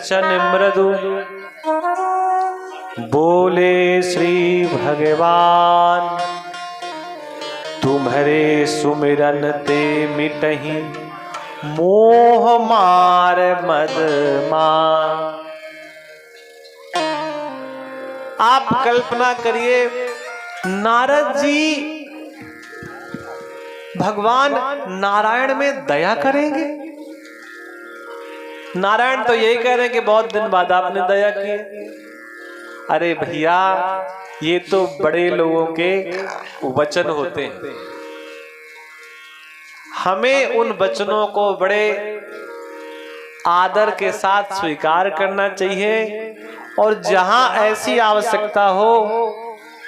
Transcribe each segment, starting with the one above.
बचन मृदु, बोले श्री भगवान। तुम्हारे सुमिरन ते मिटहि मोह मार मद मान। आप कल्पना करिए, नारद जी भगवान नारायण में दया करेंगे। नारायण तो यही कह रहे हैं कि बहुत दिन बाद आपने दया की। अरे भैया, ये तो बड़े लोगों के वचन होते हैं। हमें उन वचनों को बड़े आदर के साथ स्वीकार करना चाहिए, और जहां ऐसी आवश्यकता हो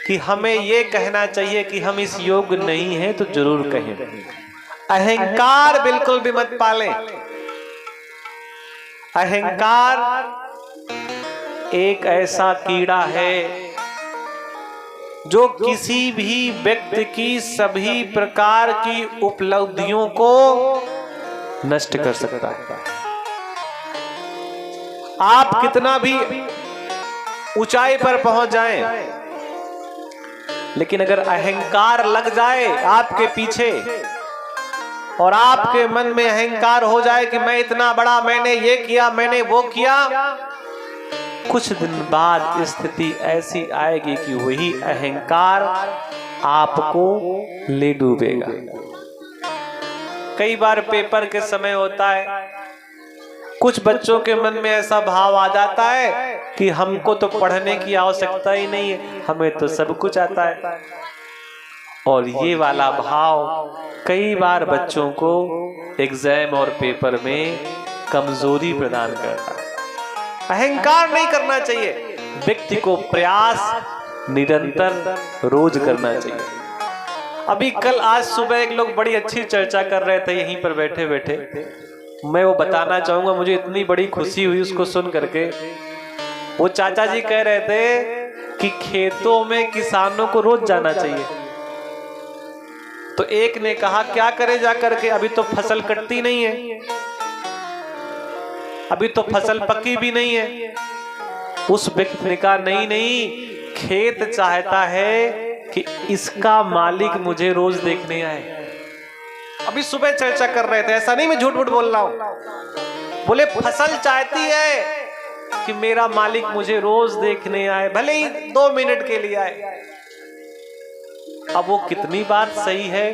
कि हमें ये कहना चाहिए कि हम इस योग्य नहीं हैं, तो जरूर कहें। अहंकार बिल्कुल भी मत पालें। अहंकार एक ऐसा कीड़ा है जो किसी भी व्यक्ति की सभी प्रकार की उपलब्धियों को नष्ट कर सकता है। आप कितना भी ऊंचाई पर पहुंच जाएं, लेकिन अगर अहंकार लग जाए आपके पीछे और आपके मन में अहंकार हो जाए कि मैं इतना बड़ा, मैंने ये किया, मैंने वो किया, कुछ दिन बाद स्थिति ऐसी आएगी कि वही अहंकार आपको ले डूबेगा। कई बार पेपर के समय होता है, कुछ बच्चों के मन में ऐसा भाव आ जाता है कि हमको तो पढ़ने की आवश्यकता ही नहीं है, हमें तो सब कुछ आता है। और ये वाला भाव कई बार बच्चों को एग्जाम और पेपर में कमजोरी प्रदान करता है। अहंकार नहीं करना चाहिए। व्यक्ति को प्रयास निरंतर रोज करना चाहिए। अभी कल आज सुबह एक लोग बड़ी अच्छी चर्चा कर रहे थे यहीं पर बैठे बैठे। मैं वो बताना चाहूंगा, मुझे इतनी बड़ी खुशी हुई उसको सुन करके। वो चाचा जी कह रहे थे कि खेतों में किसानों को रोज जाना चाहिए। तो एक ने कहा क्या करे जा करके, अभी तो फसल कटती नहीं है, अभी तो फसल पकी भी नहीं है। उस व्यक्ति ने कहा नहीं नहीं, खेत चाहता है कि इसका मालिक मुझे रोज देखने आए। अभी सुबह चर्चा कर रहे थे, ऐसा नहीं मैं झूठ मूठ बोल रहा हूं। बोले फसल चाहती है कि मेरा मालिक मुझे रोज देखने आए, भले ही 2 मिनट के लिए आए। अब वो कितनी बात सही है,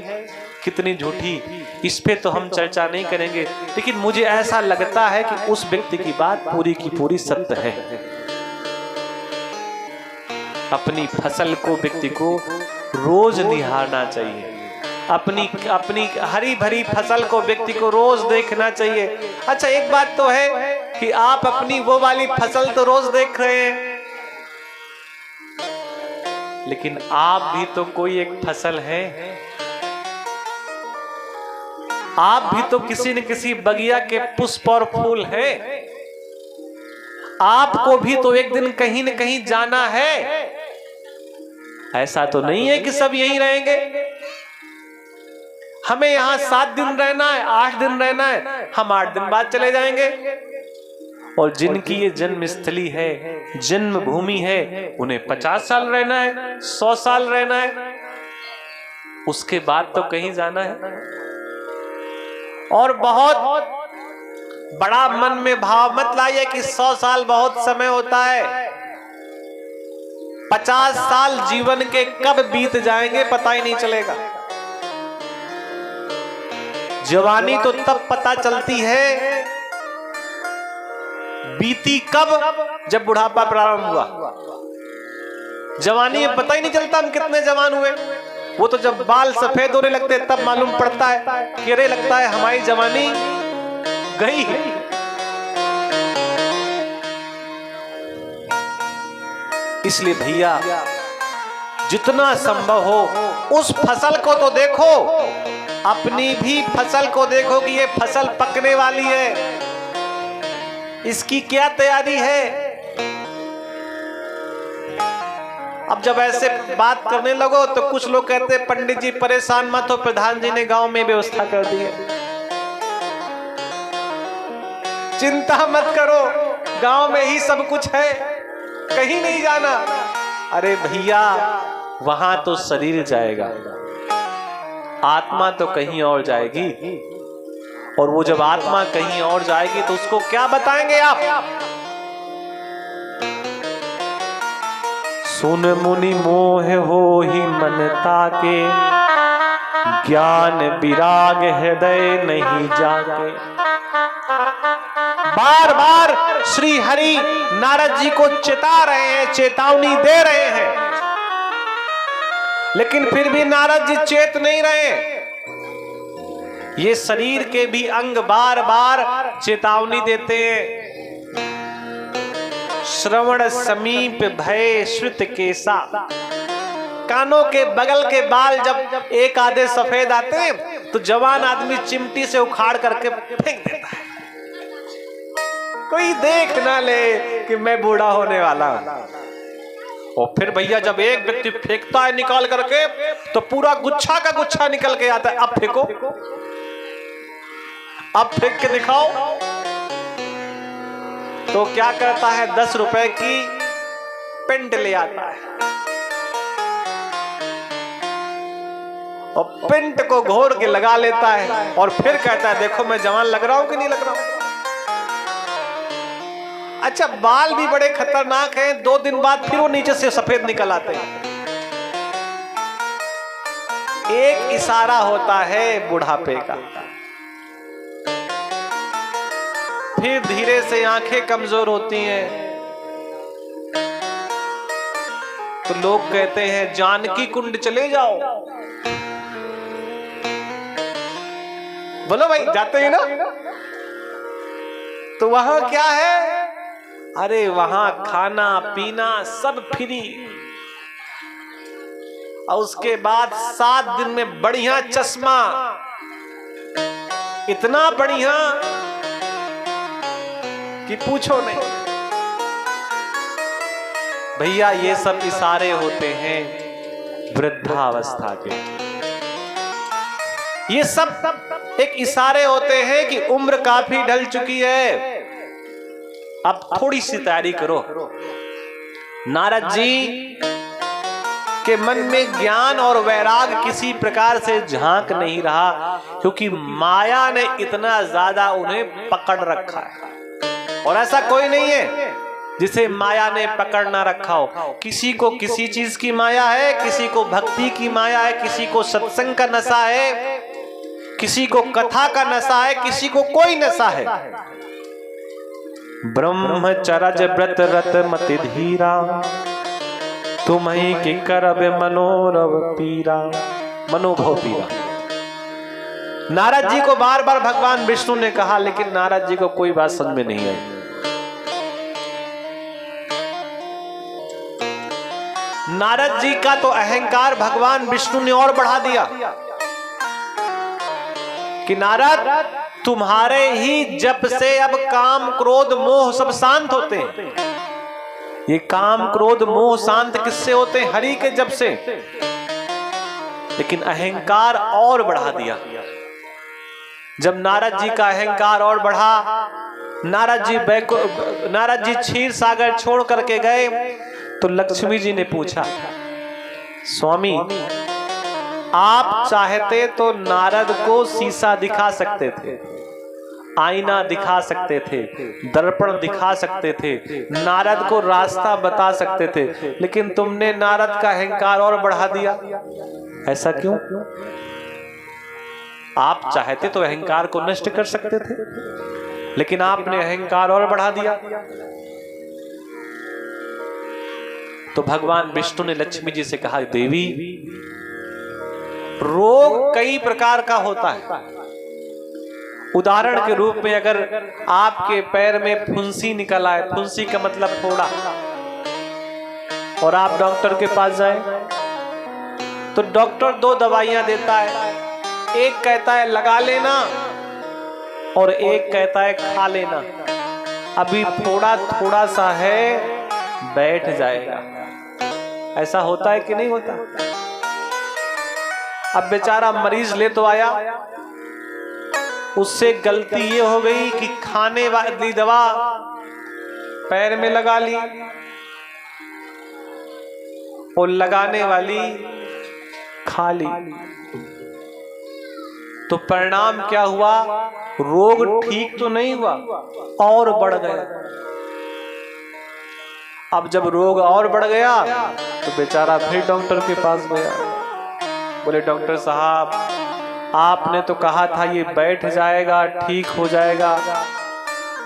कितनी झूठी, इस पे तो हम चर्चा नहीं करेंगे, लेकिन मुझे ऐसा लगता है कि उस व्यक्ति की बात पूरी की पूरी सत्य है। अपनी फसल को व्यक्ति को रोज निहारना चाहिए। अपनी हरी भरी फसल को व्यक्ति को रोज देखना चाहिए। अच्छा, एक बात तो है कि आप अपनी वो वाली फसल तो रोज देख रहे हैं, लेकिन आप भी तो कोई एक फसल है। आप भी तो किसी न किसी बगिया के पुष्प और फूल हैं। आपको भी तो एक दिन कहीं न कहीं जाना है। ऐसा तो नहीं है कि सब यहीं रहेंगे। हमें यहां 7 दिन रहना है, 8 दिन रहना है, हम 8 दिन बाद चले जाएंगे। और जिनकी ये जन्म स्थली है, जन्म भूमि है, उन्हें 50 साल रहना है, 100 साल रहना है, उसके बाद तो कहीं जाना है। और बहुत बड़ा मन में भाव मत लाइए कि 100 साल बहुत समय होता है। 50 साल जीवन के कब बीत जाएंगे पता ही नहीं चलेगा। जवानी तो तब पता चलती है बीती कब, जब बुढ़ापा प्रारंभ हुआ। जवानी में पता ही नहीं चलता हम कितने जवान हुए। वो तो जब बाल सफेद होने लगते तब मालूम पड़ता है कि अरे लगता है हमारी जवानी गई है। इसलिए भैया जितना संभव हो उस फसल को तो देखो, अपनी भी फसल को देखो कि ये फसल पकने वाली है, इसकी क्या तैयारी है। अब जब ऐसे बात करने लगो तो कुछ लोग कहते हैं पंडित जी परेशान मत हो, प्रधान जी ने गांव में व्यवस्था कर दी है, चिंता मत करो, गांव में ही सब कुछ है, कहीं नहीं जाना। अरे भैया, वहां तो शरीर जाएगा, आत्मा तो कहीं और जाएगी। और वो जब आत्मा कहीं और जाएगी तो उसको क्या बताएंगे आप? सुन मुनि मोह हो ही मन ताके, ज्ञान विराग हृदय नहीं जाके। बार बार श्री हरि नारद जी को चेता रहे हैं, चेतावनी दे रहे हैं, लेकिन फिर भी नारद जी चेत नहीं रहे। ये शरीर के भी अंग बार बार चेतावनी देते हैं। श्रवण समीप भय श्रुत केसा, कानों के बगल के बाल जब एक आधे सफेद आते हैं तो जवान आदमी चिमटी से उखाड़ करके फेंक देता है, कोई देख ना ले कि मैं बूढ़ा होने वाला हूं। और फिर भैया जब एक व्यक्ति फेंकता है निकाल करके तो पूरा गुच्छा का गुच्छा निकल के आता है। अब फेंको, अब फेंक के दिखाओ। तो क्या करता है, 10 रुपए की पेंट ले आता है और पेंट को घोर के लगा लेता है और फिर कहता है देखो मैं जवान लग रहा हूं कि नहीं लग रहा हूं। अच्छा, बाल भी बड़े खतरनाक हैं, 2 दिन बाद फिर वो नीचे से सफेद निकल आते हैं। एक इशारा होता है बुढ़ापे का, फिर धीरे से आंखें कमजोर होती हैं तो लोग कहते हैं जानकी कुंड चले जाओ। बोलो भाई, जाते हैं ना? तो वहां क्या है? अरे वहां खाना पीना सब फ्री, और उसके बाद 7 दिन में बढ़िया चश्मा, इतना बढ़िया कि पूछो नहीं। भैया ये सब इशारे होते हैं वृद्धावस्था के, ये सब एक इशारे होते हैं कि उम्र काफी ढल चुकी है, अब थोड़ी सी तैयारी करो। नारद जी के मन में ज्ञान और वैराग किसी प्रकार से झांक नहीं रहा, क्योंकि माया ने इतना ज्यादा उन्हें पकड़ रखा है। और ऐसा कोई नहीं है जिसे माया ने पकड़ ना रखा हो। किसी को किसी चीज की माया है, किसी को भक्ति की माया है, किसी को सत्संग का नशा है, किसी को कथा का नशा है, किसी को कोई नशा है। ब्रह्मचरज व्रत रत मति धीरा, तुम्हीं की करब मनोरव पीरा, मनोभव पीरा। नारद जी को बार बार भगवान विष्णु ने कहा, लेकिन नारद जी को कोई बात समझ में नहीं आई। नारद जी का तो अहंकार भगवान विष्णु ने और बढ़ा दिया कि नारद, तुम्हारे ही जप से अब काम क्रोध मोह सब शांत होते हैं। ये काम क्रोध मोह शांत किससे होते हैं? हरि के जप से। लेकिन अहंकार और बढ़ा दिया। जब नारद जी का अहंकार और बढ़ा, नारद जी क्षीर सागर छोड़ करके गए तो लक्ष्मी जी ने पूछा, स्वामी आप चाहते तो नारद को शीशा दिखा सकते थे, आईना दिखा सकते थे, दर्पण दिखा सकते थे, नारद को रास्ता बता सकते थे, लेकिन तुमने नारद का अहंकार और बढ़ा दिया। ऐसा क्यों? आप चाहते तो अहंकार को नष्ट कर सकते थे, लेकिन आपने अहंकार और बढ़ा दिया। तो भगवान विष्णु ने लक्ष्मी जी से कहा, देवी रोग कई प्रकार का होता है। उदाहरण के रूप में अगर आपके पैर में फुंसी निकल आए, फुंसी का मतलब फोड़ा, और आप डॉक्टर के पास जाएं तो डॉक्टर 2 दवाइयां देता है, एक कहता है लगा लेना और एक कहता है खा लेना। अभी फोड़ा थोड़ा सा है, बैठ जाएगा। ऐसा होता है कि नहीं होता? अब बेचारा मरीज ले तो आया, उससे गलती ये हो गई कि खाने वाली दवा पैर में लगा ली, और लगाने वाली खा ली। तो परिणाम क्या हुआ? रोग ठीक तो नहीं हुआ, और बढ़ गया। अब जब रोग और बढ़ गया तो बेचारा फिर डॉक्टर के पास गया। बोले डॉक्टर साहब, आपने तो कहा था ये बैठ जाएगा, ठीक हो जाएगा,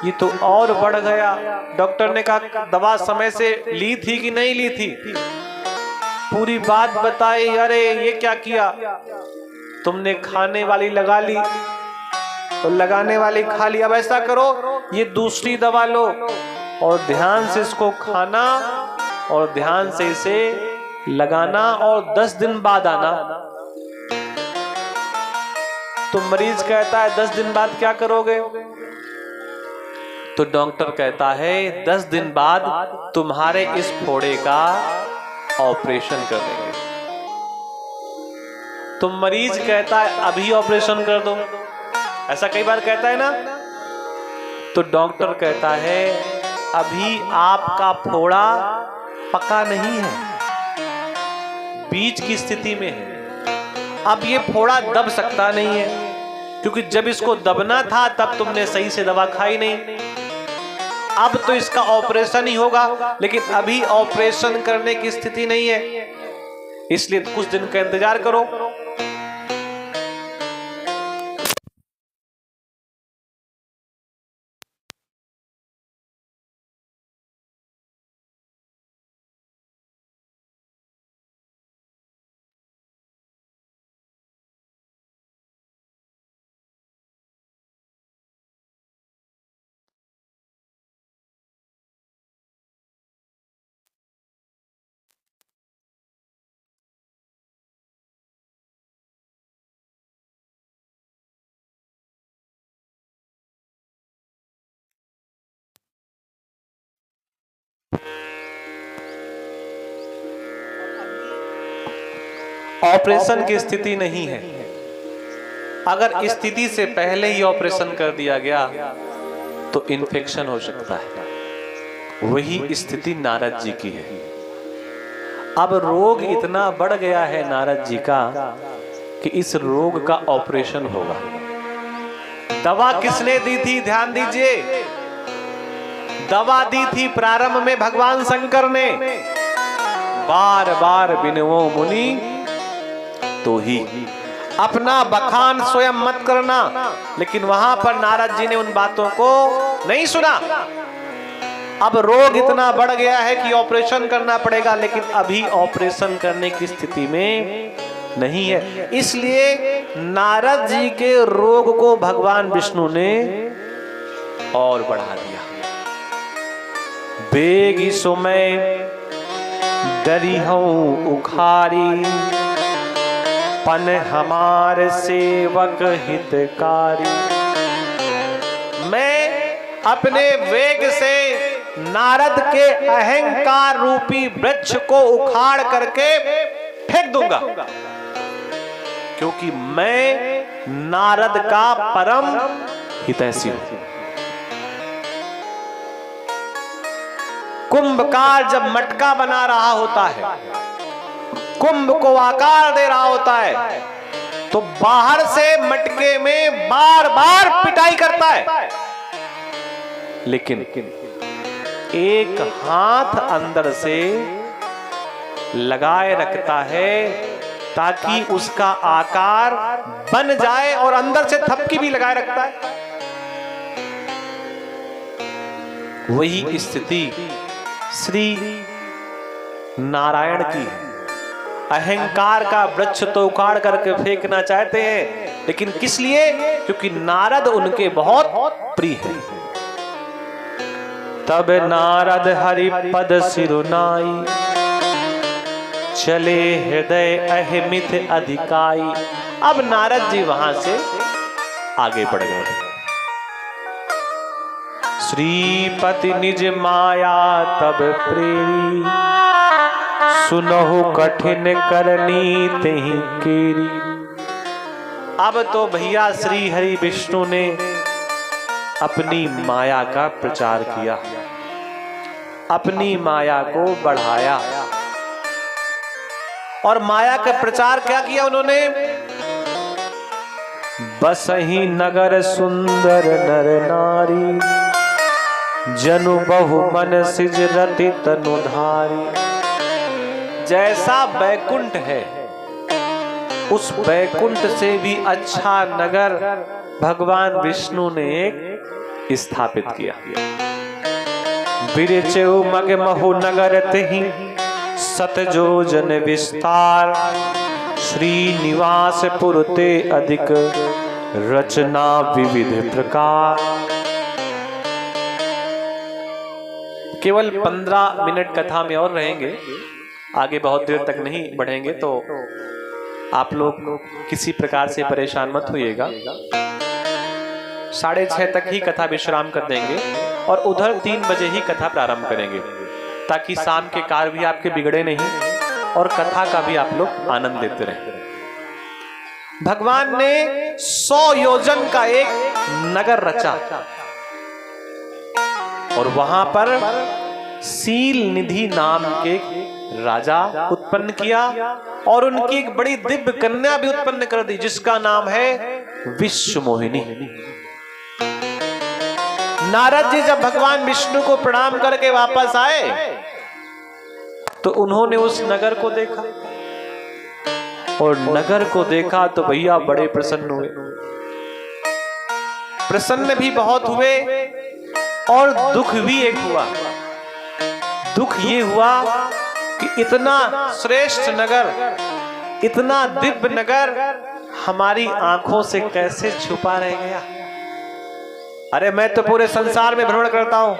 ये तो और बढ़ गया। डॉक्टर ने कहा दवा समय से ली थी कि नहीं ली थी? पूरी बात बताई। अरे ये क्या किया तुमने? खाने वाली लगा ली और लगाने वाली खा ली। अब ऐसा करो, ये दूसरी दवा लो और ध्यान से इसको खाना और ध्यान से इसे लगाना, और 10 दिन बाद आना। तो मरीज कहता है 10 दिन बाद क्या करोगे? तो डॉक्टर कहता है 10 दिन बाद तुम्हारे इस फोड़े का ऑपरेशन कर देंगे। तो मरीज कहता है अभी ऑपरेशन कर दो। ऐसा कई बार कहता है ना। तो डॉक्टर कहता है अभी आपका फोड़ा पका नहीं है, बीच की स्थिति में है। अब ये फोड़ा दब सकता नहीं है, क्योंकि जब इसको दबना था तब तुमने सही से दवा खाई नहीं। अब तो इसका ऑपरेशन ही होगा, लेकिन अभी ऑपरेशन करने की स्थिति नहीं है, इसलिए कुछ दिन का इंतजार करो। ऑपरेशन की स्थिति नहीं है। अगर स्थिति से पहले ही ऑपरेशन कर दिया गया तो इन्फेक्शन हो सकता है। वही स्थिति नारद जी की है। अब रोग इतना बढ़ गया है नारद जी का कि इस रोग का ऑपरेशन होगा। दवा किसने दी थी? ध्यान दीजिए, दवा दी थी प्रारंभ में भगवान शंकर ने। बार बार बिनवो मुनि तो ही। अपना बखान स्वयं मत करना, लेकिन वहां पर नारद जी ने उन बातों को नहीं सुना। अब रोग इतना बढ़ गया है कि ऑपरेशन करना पड़ेगा, लेकिन अभी ऑपरेशन करने की स्थिति में नहीं है। इसलिए नारद जी के रोग को भगवान विष्णु ने और बढ़ा दिया। बेगी सुमय डरी हूं उखारी, पन हमार सेवक हितकारी। मैं अपने वेग से नारद के अहंकार रूपी वृक्ष को उखाड़ करके फेंक दूंगा, क्योंकि मैं नारद का परम हितैषी हूं। कुंभकार जब मटका बना रहा होता है, कुंभ को आकार दे रहा होता है, तो बाहर से मटके में बार बार पिटाई करता है, लेकिन एक हाथ अंदर से लगाए रखता है ताकि उसका आकार बन जाए, और अंदर से थपकी भी लगाए रखता है। वही स्थिति श्री नारायण की है। अहंकार का वृक्ष तो उखाड़ करके फेंकना चाहते हैं, लेकिन किस लिए? क्योंकि नारद उनके बहुत प्रिय है। तब नारद हरि पद सिरुनाई, चले हृदय अहिमित अधिकाई। अब नारद जी वहां से आगे बढ़ गए। श्रीपति निज माया तब प्रेरी, सुनहु कठिन करनी तेहि केरी। अब तो भैया श्री हरि विष्णु ने अपनी माया का प्रचार किया। अपनी माया को बढ़ाया और माया का प्रचार क्या किया उन्होंने? बसहि नगर सुंदर नर नारी, जनु बहु मन सिज रति तनुधारी। जैसा बैकुंठ है, उस बैकुंठ से भी अच्छा नगर भगवान विष्णु ने एक स्थापित किया। बिरचेउ मग महु नगर तिहि, सतजोजन विस्तार। श्रीनिवास पुरते अधिक, रचना विविध प्रकार। केवल 15 मिनट कथा में और रहेंगे, आगे बहुत देर तक नहीं बढ़ेंगे, तो आप लोग किसी प्रकार से परेशान मत होइएगा। 6:30 तक ही कथा विश्राम कर देंगे और उधर 3 बजे ही कथा प्रारंभ करेंगे, ताकि शाम के कार्य भी आपके बिगड़े नहीं और कथा का भी आप लोग आनंद लेते रहें। भगवान ने 100 योजन का एक नगर रचा और वहां पर सील निधि नाम के राजा उत्पन्न किया और उनकी एक बड़ी दिव्य कन्या भी उत्पन्न कर दी, जिसका नाम है विश्व मोहिनी। नारद जी जब भगवान विष्णु को प्रणाम करके वापस आए तो उन्होंने उस नगर को देखा और नगर को देखा तो भैया बड़े प्रसन्न हुए। प्रसन्न भी बहुत हुए और दुख भी एक हुआ। दुख ये हुआ कि इतना श्रेष्ठ नगर, इतना दिव्य नगर हमारी आंखों से कैसे छुपा रह गया। अरे मैं तो पूरे संसार में भ्रमण करता हूं,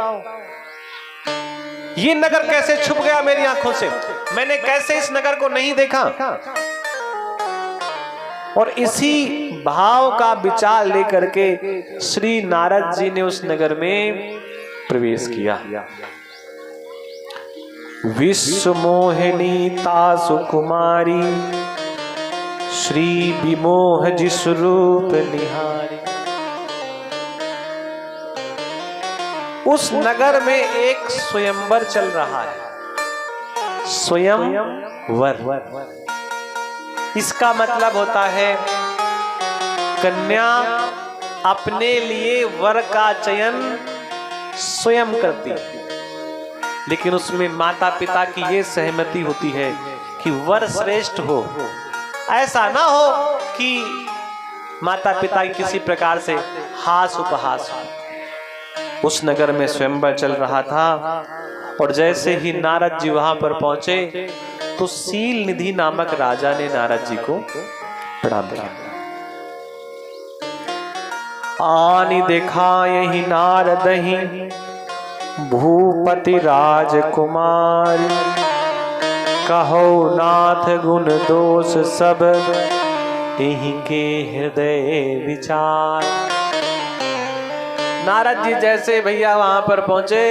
ये नगर कैसे छुप गया मेरी आंखों से? मैंने कैसे इस नगर को नहीं देखा? और इसी भाव का विचार लेकर के श्री नारद जी ने उस नगर में प्रवेश किया। विश्व मोहिनी तासु कुमारी, श्री विमोह जिसु रूप निहारी। उस नगर में एक स्वयंवर चल रहा है। स्वयंवर इसका मतलब होता है कन्या अपने लिए वर का चयन स्वयं करती है, लेकिन उसमें माता पिता की ये सहमति होती है कि वर श्रेष्ठ हो। ऐसा ना हो कि माता पिता की किसी प्रकार से हास उपहास हो। उस नगर में स्वयंवर चल रहा था और जैसे ही नारद जी वहां पर पहुंचे तो सील निधि नामक राजा ने नारद जी को प्रणाम किया। आनी देखा यही नारद ही, भूपति राजकुमार। कहो नाथ गुण दोष सब, यही के हृदय विचार। नारद जी जैसे भैया वहां पर पहुंचे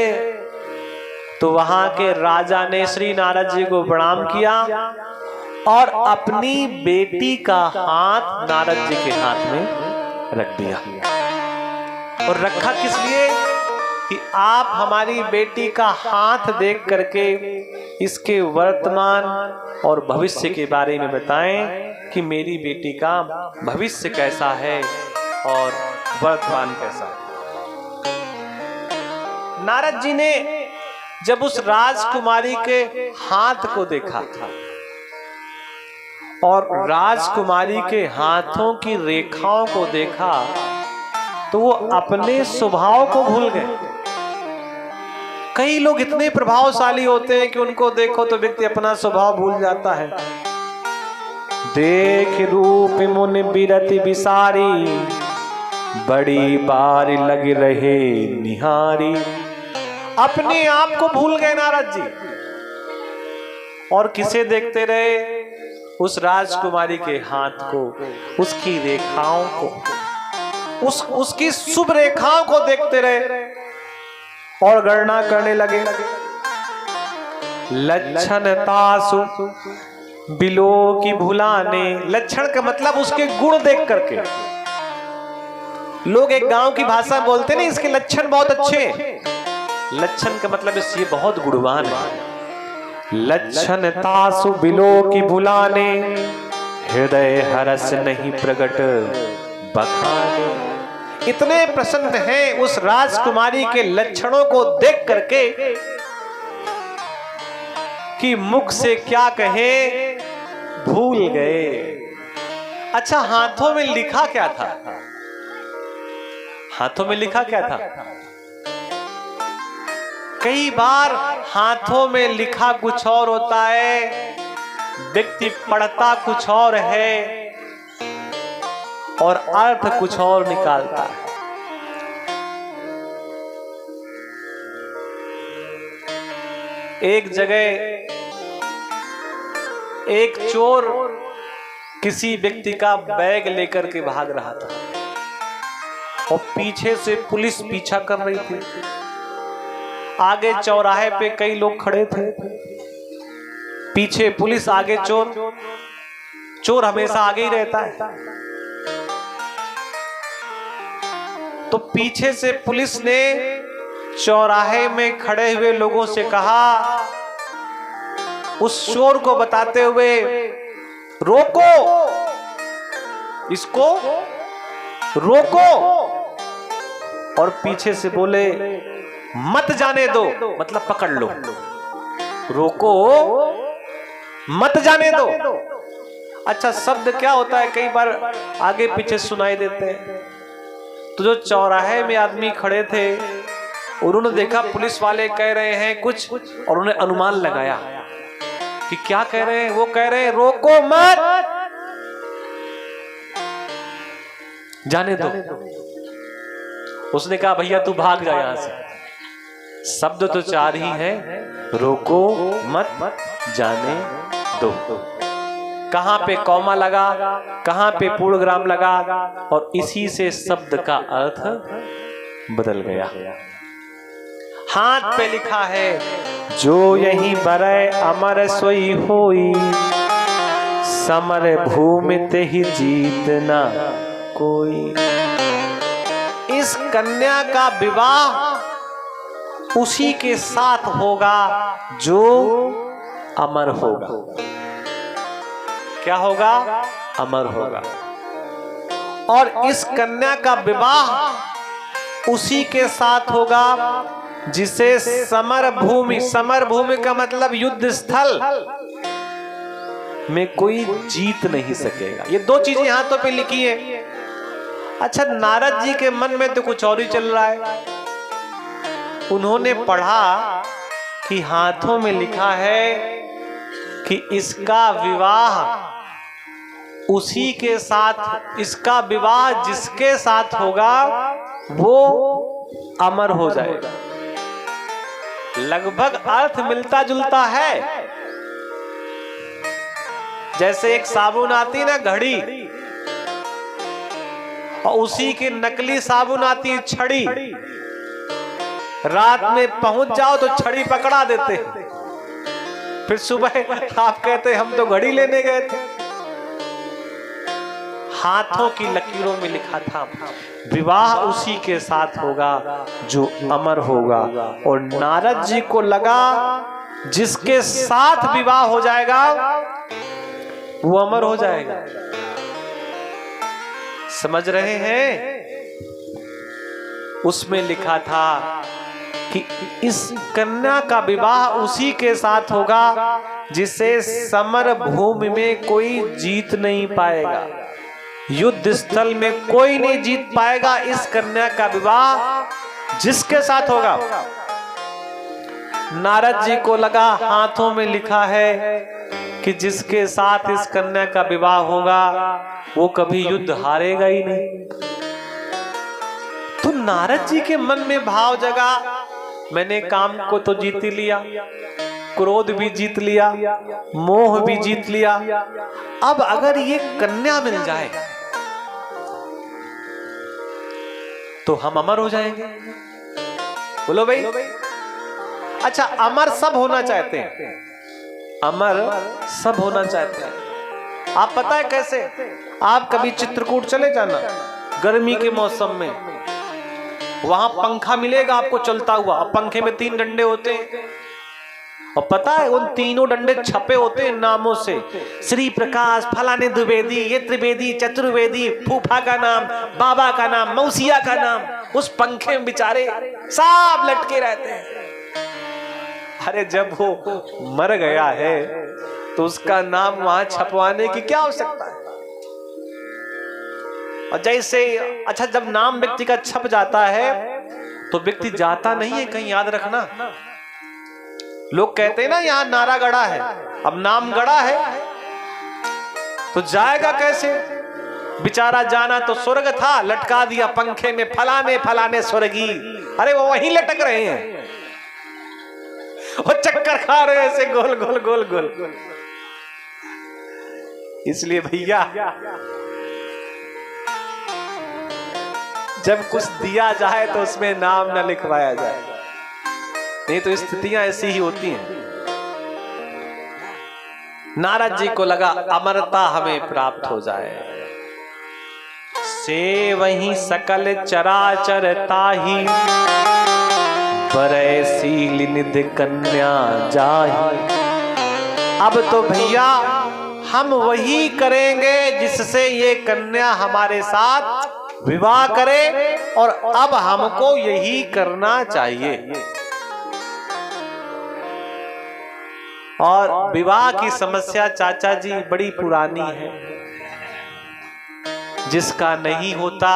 तो वहां के राजा ने श्री नारद जी को प्रणाम किया और अपनी बेटी का हाथ नारद जी के हाथ में रख दिया। और रखा किस लिए? कि आप हमारी बेटी का हाथ देख करके इसके वर्तमान और भविष्य के बारे में बताएं कि मेरी बेटी का भविष्य कैसा है और वर्तमान कैसा है। नारद जी ने जब उस राजकुमारी के हाथ को देखा और राजकुमारी के हाथों की रेखाओं को देखा तो वो अपने स्वभाव को भूल गए। कई लोग इतने प्रभावशाली होते हैं कि उनको देखो तो व्यक्ति अपना स्वभाव भूल जाता है। देख रूप मुनि बिरति बिसारी, बड़ी बार लग रहे निहारी। अपने आप को भूल गए नारद जी और किसे देखते रहे? उस राजकुमारी के हाथ को, उसकी रेखाओं को, उसकी शुभ रेखाओं को देखते रहे और गणना करने लगे। लक्षण तासु बिलो की भुलाने। लक्षण का मतलब उसके गुण देख करके। लोग एक गांव की भाषा बोलते नहीं, इसके लक्षण बहुत अच्छे हैं। लक्षण का मतलब ये बहुत गुणवान है। लक्षण तासु बिलो की बुलाने, हृदय हरस नहीं प्रकट बखाने। इतने प्रसन्न हैं उस राजकुमारी के लक्षणों को देख करके कि मुख से क्या कहे भूल गए। अच्छा, हाथों में लिखा क्या था? हाथों में लिखा क्या था? कई बार हाथों में लिखा कुछ और होता है, व्यक्ति पढ़ता कुछ और है और अर्थ कुछ और निकालता है। एक जगह एक चोर किसी व्यक्ति का बैग लेकर के भाग रहा था और पीछे से पुलिस पीछा कर रही थी। आगे चौराहे पे कई लोग खड़े थे, पीछे पुलिस, आगे चोर। चोर हमेशा आगे ही रहता है। तो पीछे से पुलिस ने चौराहे में खड़े हुए लोगों से कहा, उस चोर को बताते हुए, रोको, इसको रोको। और पीछे से बोले, मत जाने दो, मतलब पकड़ लो। रोको, मत जाने दो। अच्छा, शब्द क्या होता है, कई बार आगे पीछे सुनाई देते हैं। तो जो चौराहे में आदमी खड़े थे, उन्होंने देखा पुलिस वाले कह रहे हैं कुछ, और उन्होंने अनुमान लगाया कि क्या कह रहे हैं। वो कह रहे हैं, रोको मत, जाने दो। उसने कहा, भैया तू भाग जा यहां से। शब्द तो चार ही हैं, रोको मत, जाने दो। कहां पे कौमा लगा, कहां पे पूर्णविराम लगा, और इसी से शब्द का अर्थ बदल गया। हाथ पे लिखा है, जो यही बरय अमर सोई होई, समर भूमि ते ही जीतना कोई। इस कन्या का विवाह उसी के साथ होगा जो अमर होगा। क्या होगा? अमर होगा। और इस कन्या का विवाह उसी के साथ होगा जिसे समर भूमि, समर भूमि का मतलब युद्ध स्थल में कोई जीत नहीं सकेगा। ये दो चीजें हाथों पे लिखी है। अच्छा, नारद जी के मन में तो कुछ और ही चल रहा है। उन्होंने पढ़ा कि हाथों में लिखा है कि इसका विवाह उसी के साथ, इसका विवाह जिसके साथ होगा वो अमर हो जाएगा। लगभग अर्थ मिलता जुलता है। जैसे एक साबुन आती ना घड़ी, और उसी की नकली साबुन आती है छड़ी। रात में पहुंच जाओ तो छड़ी पकड़ा देते, फिर सुबह आप कहते हम तो घड़ी लेने गए थे। हाथों की लकीरों में लिखा था, विवाह उसी के साथ होगा जो अमर होगा। और नारद जी को लगा जिसके साथ विवाह हो जाएगा वो अमर हो जाएगा। समझ रहे हैं? उसमें लिखा था कि इस कन्या का विवाह उसी के साथ होगा जिसे समर भूमि में कोई जीत नहीं पाएगा, युद्ध स्थल में कोई नहीं जीत पाएगा। इस कन्या का विवाह जिसके साथ होगा। नारद जी को लगा हाथों में लिखा है कि जिसके साथ इस कन्या का विवाह होगा वो कभी युद्ध हारेगा ही नहीं। तो नारद जी के मन में भाव जगा, मैंने काम को तो जीत ही लिया, क्रोध भी जीत लिया, मोह भी जीत लिया, अब अगर ये कन्या मिल जाए तो हम अमर हो जाएंगे। बोलो भाई। अच्छा, अमर सब होना चाहते हैं, अमर सब होना चाहते हैं। आप पता है कैसे? आप कभी चित्रकूट चले जाना गर्मी के मौसम में, वहां पंखा मिलेगा आपको चलता हुआ। अब पंखे में 3 डंडे होते हैं और पता है उन तीनों डंडे छपे होते हैं नामों से, श्री प्रकाश, फलाने द्विवेदी, ये त्रिवेदी, चतुर्वेदी, फूफा का नाम, बाबा का नाम, मौसिया का नाम उस पंखे में बेचारे सब लटके रहते हैं। अरे जब वो मर गया है तो उसका नाम वहां छपवाने की क्या आवश्यकता है। और जैसे अच्छा जब नाम व्यक्ति का छप जाता है तो व्यक्ति जाता नहीं है कहीं, याद रखना। लोग कहते हैं ना यहाँ नारा गड़ा है, अब नाम गड़ा है तो जाएगा कैसे। बेचारा जाना तो स्वर्ग था, लटका दिया पंखे में फलाने फलाने स्वर्गी। अरे वो वहीं लटक रहे हैं, वो चक्कर खा रहे हैं ऐसे गोल गोल गोल गोल। इसलिए भैया जब कुछ दिया जाए तो उसमें नाम न लिखवाया जाए, नहीं तो स्थितियां ऐसी ही होती हैं। नारद जी को लगा अमरता हमें प्राप्त हो जाए, से वही सकल चराचर ताही, परैसी निधि कन्या जाही। अब तो भैया हम वही करेंगे जिससे ये कन्या हमारे साथ विवाह करे, और अब हमको यही करना चाहिए। और विवाह की समस्या चाचा जी बड़ी पुरानी है। जिसका नहीं होता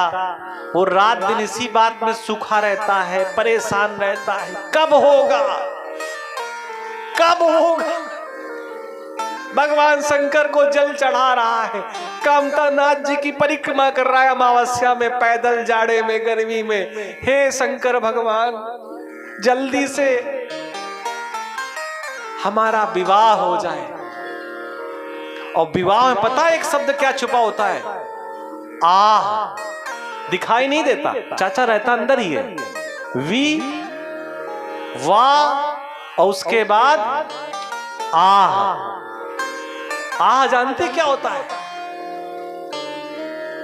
वो रात दिन इसी बात में सूखा रहता है, परेशान रहता है, कब होगा कब होगा। भगवान शंकर को जल चढ़ा रहा है, कामता नाथ जी की परिक्रमा कर रहा है अमावस्या में, पैदल, जाड़े में, गर्मी में। हे शंकर भगवान जल्दी से हमारा विवाह हो जाए। और विवाह में पता है एक शब्द क्या छुपा होता है, आह। दिखाई नहीं देता, चाचा रहता अंदर ही है। वी वाह और उसके बाद आह। आह जानते क्या होता है?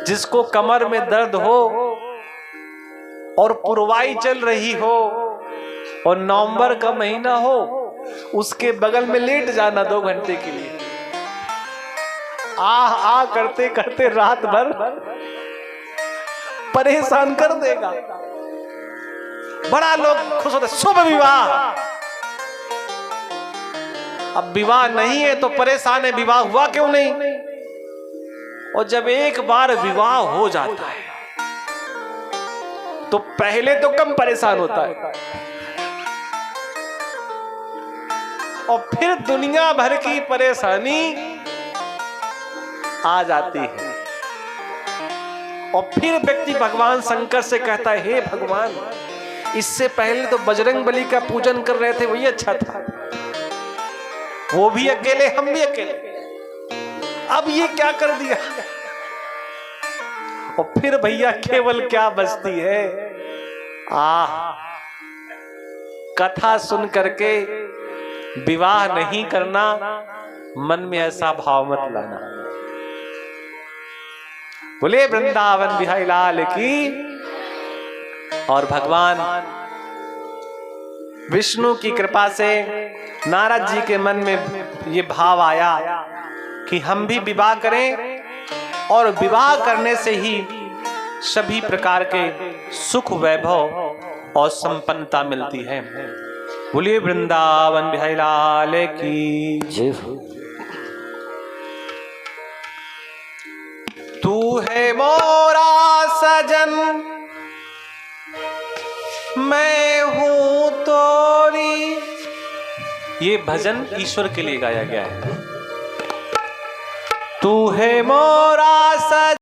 जिसको कमर में दर्द हो और पुरवाई चल रही हो और नवंबर का महीना हो, उसके बगल में लेट जाना 2 घंटे के लिए। आह आह करते करते रात भर परेशान कर देगा। बड़ा लोग खुश होते, शुभ विवाह। अब विवाह नहीं है तो परेशान है, विवाह हुआ क्यों नहीं। और जब एक बार विवाह हो जाता है तो पहले तो कम परेशान होता है, और फिर दुनिया भर की परेशानी आ जाती है। और फिर व्यक्ति भगवान शंकर से कहता है, हे भगवान इससे पहले तो बजरंग बली का पूजन कर रहे थे, वही अच्छा था, वो भी अकेले हम भी अकेले, अब ये क्या कर दिया। और फिर भैया केवल क्या बचती है, आह। कथा सुन करके विवाह नहीं करना, मन में ऐसा भाव मत लाना। बोले वृंदावन बिहारी लाल की। और भगवान विष्णु की कृपा से नारद जी के मन में ये भाव आया कि हम भी विवाह करें, और विवाह करने से ही सभी प्रकार के सुख, वैभव और संपन्नता मिलती है। बोलिए वृंदावन बिहारी लाल की जय। तू है मोरा सजन मैं हूं तोरी। ये भजन ईश्वर के लिए गाया गया है। तू है मोरा सजन